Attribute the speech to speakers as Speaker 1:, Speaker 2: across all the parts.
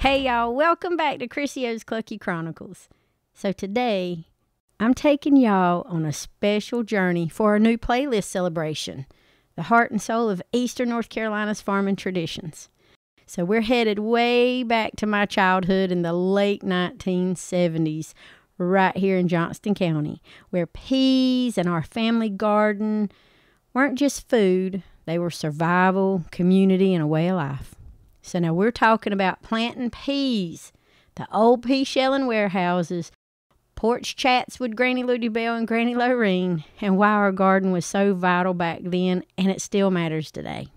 Speaker 1: Hey y'all, welcome back to Chrissy O's Clucky Chronicles. So today, I'm taking y'all on a special journey for our new playlist celebration, the heart and soul of Eastern North Carolina's farming traditions. So we're headed way back to my childhood in the late 1970s, right here in Johnston County, where peas and our family garden weren't just food, they were survival, community, and a way of life. So now we're talking about planting peas, the old pea Shellin warehouses, porch chats with Granny Ludy Bell and Granny Lorene, and why our garden was so vital back then, and it still matters today.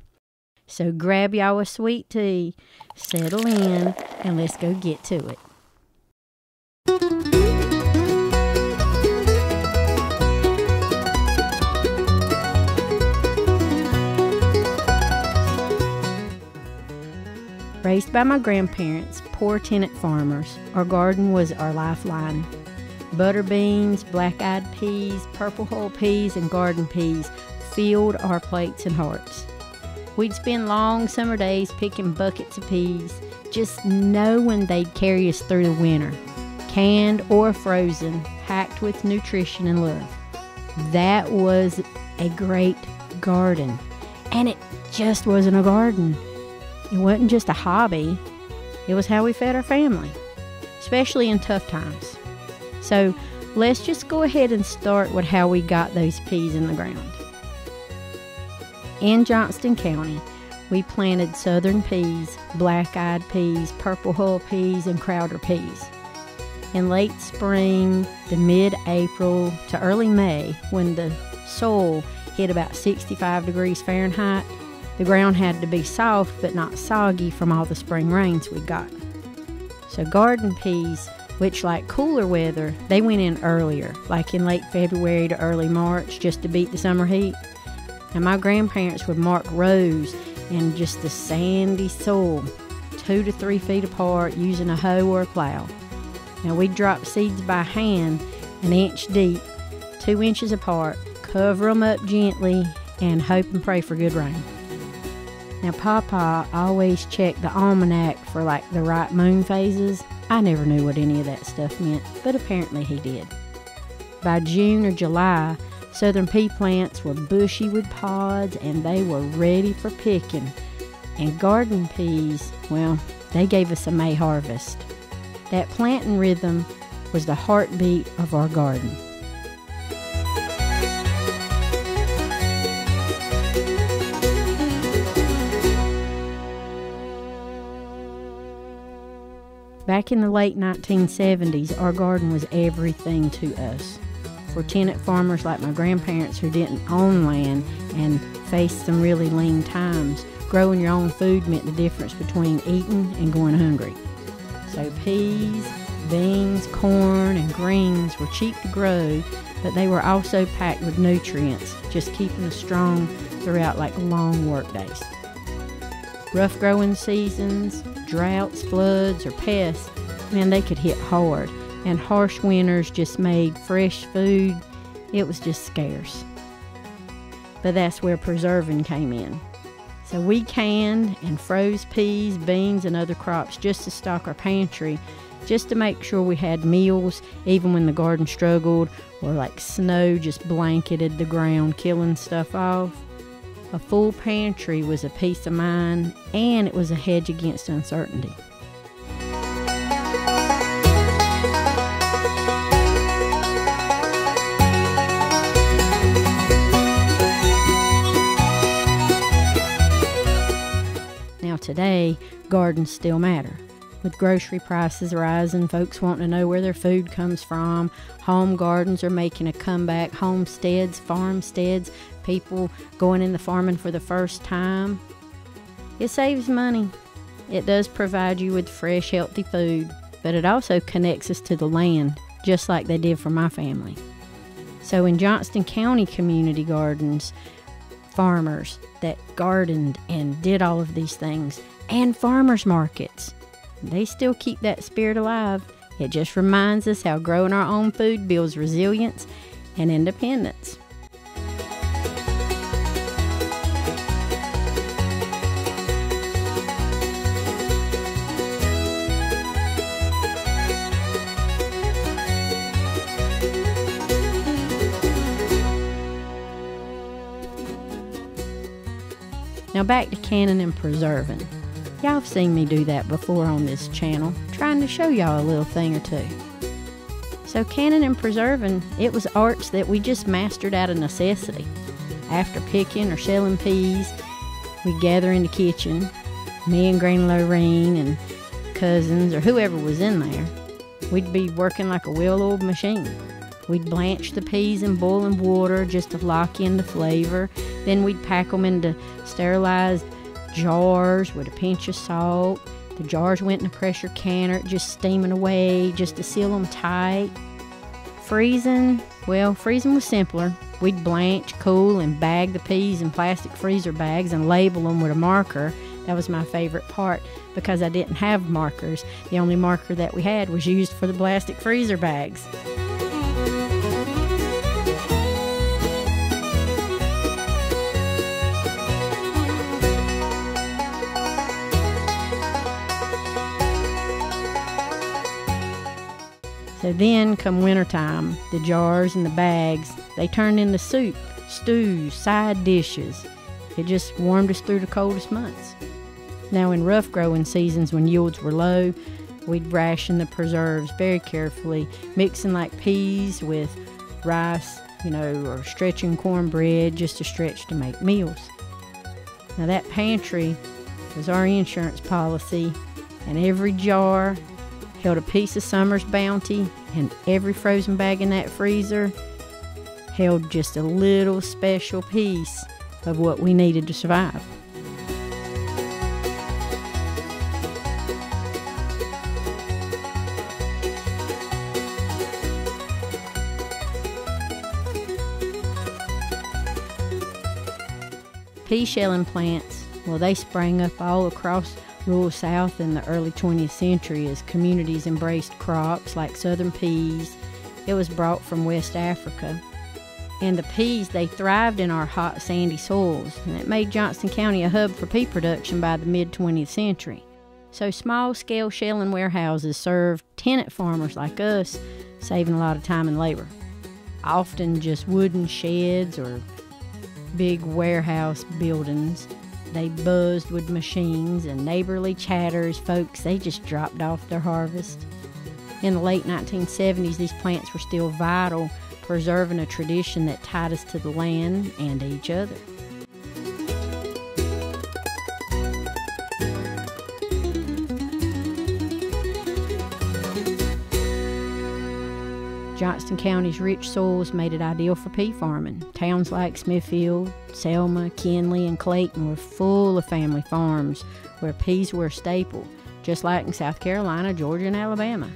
Speaker 1: So grab y'all a sweet tea, settle in, and let's go get to it. Raised by my grandparents, poor tenant farmers, our garden was our lifeline. Butter beans, black-eyed peas, purple hull peas, and garden peas filled our plates and hearts. We'd spend long summer days picking buckets of peas, just knowing they'd carry us through the winter, canned or frozen, packed with nutrition and love. That was a great garden, and it just wasn't a garden. It wasn't just a hobby, it was how we fed our family, especially in tough times. So let's just go ahead and start with how we got those peas in the ground. In Johnston County, we planted southern peas, black-eyed peas, purple hull peas, and Crowder peas. In late spring to mid-April to early May, when the soil hit about 65 degrees Fahrenheit, the ground had to be soft but not soggy from all the spring rains we got. So garden peas, which like cooler weather, they went in earlier, like in late February to early March, just to beat the summer heat. And my grandparents would mark rows in just the sandy soil, 2 to 3 feet apart, using a hoe or a plow. Now we'd drop seeds by hand, an inch deep, 2 inches apart, cover them up gently, and hope and pray for good rain. Now, Papa always checked the almanac for like the right moon phases. I never knew what any of that stuff meant, but apparently he did. By June or July, southern pea plants were bushy with pods and they were ready for picking. And garden peas, well, they gave us a May harvest. That planting rhythm was the heartbeat of our garden. Back in the late 1970s, our garden was everything to us. For tenant farmers like my grandparents who didn't own land and faced some really lean times, growing your own food meant the difference between eating and going hungry. So peas, beans, corn, and greens were cheap to grow, but they were also packed with nutrients, just keeping us strong throughout like long work days. Rough growing seasons, droughts, floods, or pests, man, they could hit hard. And harsh winters just made fresh food, it was just scarce. But that's where preserving came in. So we canned and froze peas, beans, and other crops just to stock our pantry, just to make sure we had meals, even when the garden struggled, or like snow just blanketed the ground, killing stuff off. A full pantry was a peace of mind, and it was a hedge against uncertainty. Now today, gardens still matter. With grocery prices rising, folks wanting to know where their food comes from, home gardens are making a comeback, homesteads, farmsteads, people going into farming for the first time. It saves money. It does provide you with fresh, healthy food, but it also connects us to the land, just like they did for my family. So in Johnston County community gardens, farmers that gardened and did all of these things, and farmers markets, they still keep that spirit alive. It just reminds us how growing our own food builds resilience and independence. Now back to canning and preserving. Y'all have seen me do that before on this channel, trying to show y'all a little thing or two. So canning and preserving, it was arts that we just mastered out of necessity. After picking or shelling peas, we'd gather in the kitchen, me and Granny Lorraine and cousins or whoever was in there. We'd be working like a well-oiled machine. We'd blanch the peas in boiling water just to lock in the flavor. Then we'd pack them into sterilized jars with a pinch of salt. The jars went in a pressure canner, just steaming away just to seal them tight. Freezing, well, freezing was simpler. We'd blanch, cool, and bag the peas in plastic freezer bags and label them with a marker. That was my favorite part because I didn't have markers. The only marker that we had was used for the plastic freezer bags. So then, come wintertime, the jars and the bags, they turned into soup, stews, side dishes. It just warmed us through the coldest months. Now in rough growing seasons when yields were low, we'd ration the preserves very carefully, mixing like peas with rice, or stretching cornbread just to stretch to make meals. Now that pantry was our insurance policy, and every jar held a piece of summer's bounty, and every frozen bag in that freezer held just a little special piece of what we needed to survive. Pea shelling plants, well, they sprang up all across rural South in the early 20th century as communities embraced crops like southern peas. It was brought from West Africa. And the peas, they thrived in our hot, sandy soils, and it made Johnston County a hub for pea production by the mid-20th century. So small-scale shelling warehouses served tenant farmers like us, saving a lot of time and labor. Often just wooden sheds or big warehouse buildings. They buzzed with machines and neighborly chatter as folks, they just dropped off their harvest. In the late 1970s, these plants were still vital, preserving a tradition that tied us to the land and each other. Johnston County's rich soils made it ideal for pea farming. Towns like Smithfield, Selma, Kinley, and Clayton were full of family farms where peas were a staple, just like in South Carolina, Georgia, and Alabama.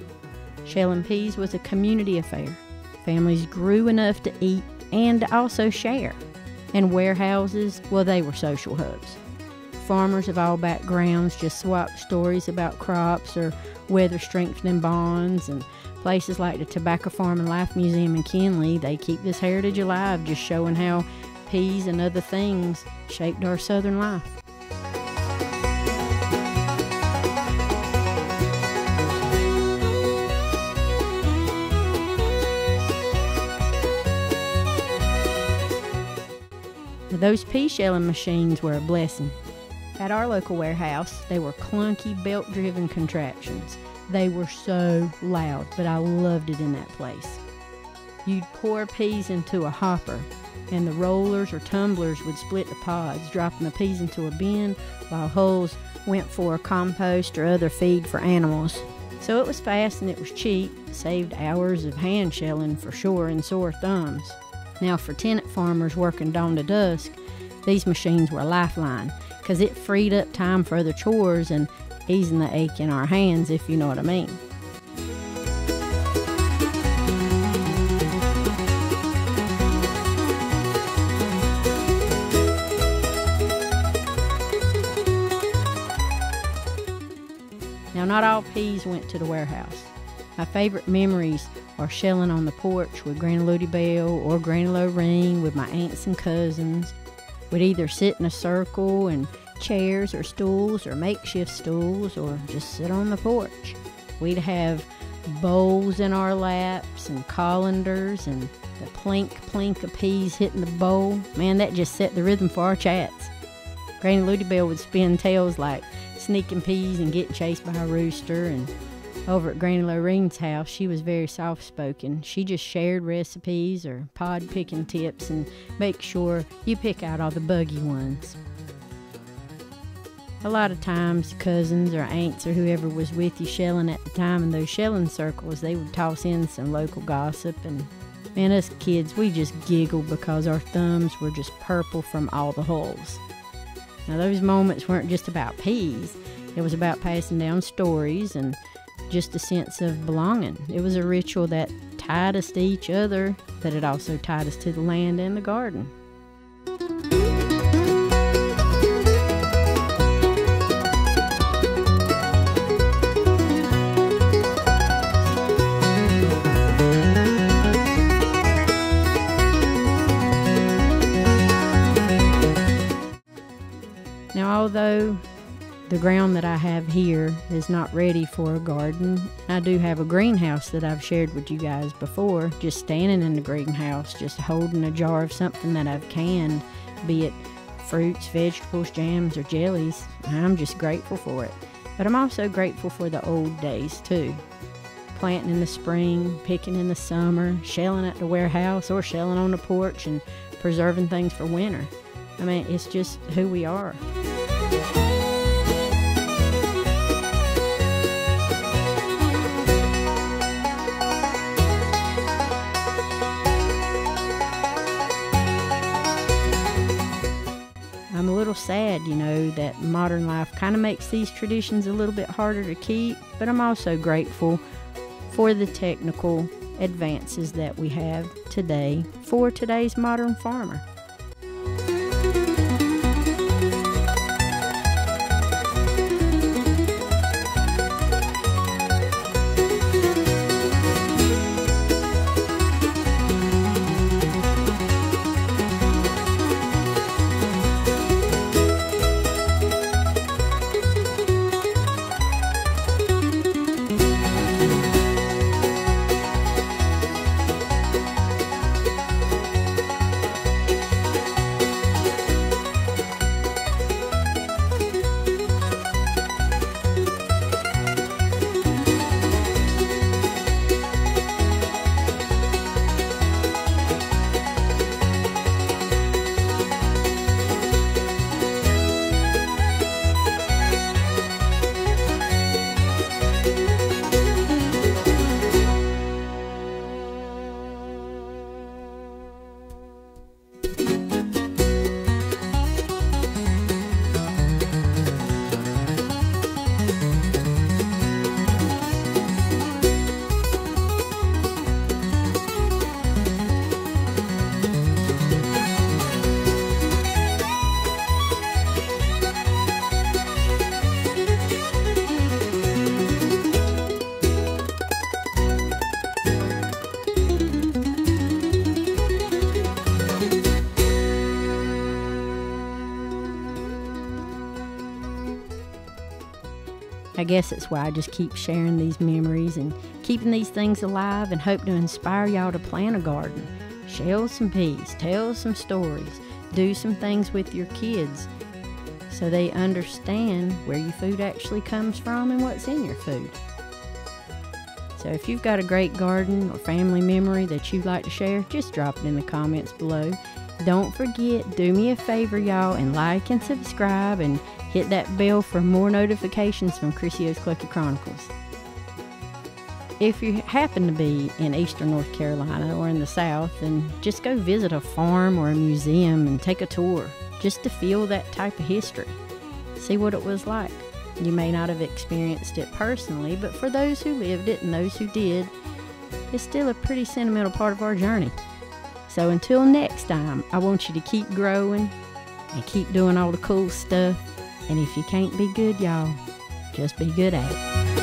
Speaker 1: Shelling peas was a community affair. Families grew enough to eat and to also share. And warehouses, well, they were social hubs. Farmers of all backgrounds just swapped stories about crops or weather-strengthening bonds, and places like the Tobacco Farm and Life Museum in Kinley, they keep this heritage alive, just showing how peas and other things shaped our southern life. Those pea shelling machines were a blessing. At our local warehouse, they were clunky, belt-driven contraptions. They were so loud, but I loved it in that place. You'd pour peas into a hopper, and the rollers or tumblers would split the pods, dropping the peas into a bin, while hulls went for compost or other feed for animals. So it was fast and it was cheap, saved hours of hand shelling for sure and sore thumbs. Now for tenant farmers working dawn to dusk, these machines were a lifeline, because it freed up time for other chores and easing the ache in our hands, if you know what I mean. Now, not all peas went to the warehouse. My favorite memories are shelling on the porch with Granny Ludi Bell or Granny Lorraine with my aunts and cousins. We'd either sit in a circle in chairs or stools or makeshift stools or just sit on the porch. We'd have bowls in our laps and colanders and the plink plink of peas hitting the bowl. Man, that just set the rhythm for our chats. Granny Luty Bell would spin tales like sneaking peas and getting chased by a rooster. And over at Granny Lorene's house, she was very soft-spoken. She just shared recipes or pod-picking tips and make sure you pick out all the buggy ones. A lot of times, cousins or aunts or whoever was with you Shellin at the time in those Shellin circles, they would toss in some local gossip. And man, us kids, we just giggled because our thumbs were just purple from all the holes. Now, those moments weren't just about peas. It was about passing down stories and just a sense of belonging. It was a ritual that tied us to each other, but it also tied us to the land and the garden. Now, although the ground that I have here is not ready for a garden, I do have a greenhouse that I've shared with you guys before. Just standing in the greenhouse, just holding a jar of something that I've canned, be it fruits, vegetables, jams, or jellies. I'm just grateful for it. But I'm also grateful for the old days too. Planting in the spring, picking in the summer, shelling at the warehouse or shelling on the porch, and preserving things for winter. I mean, it's just who we are. I'm a little sad, that modern life kind of makes these traditions a little bit harder to keep, but I'm also grateful for the technical advances that we have today for today's modern farmer. I guess that's why I just keep sharing these memories and keeping these things alive, and hope to inspire y'all to plant a garden, shell some peas, tell some stories, do some things with your kids so they understand where your food actually comes from and what's in your food. So if you've got a great garden or family memory that you'd like to share, just drop it in the comments below. Don't forget, do me a favor, y'all, and like and subscribe and hit that bell for more notifications from Chrissy Clucky Chronicles. If you happen to be in eastern North Carolina or in the South, then just go visit a farm or a museum and take a tour, just to feel that type of history. See what it was like. You may not have experienced it personally, but for those who lived it and those who did, it's still a pretty sentimental part of our journey. So until next time, I want you to keep growing and keep doing all the cool stuff. And if you can't be good, y'all, just be good at it.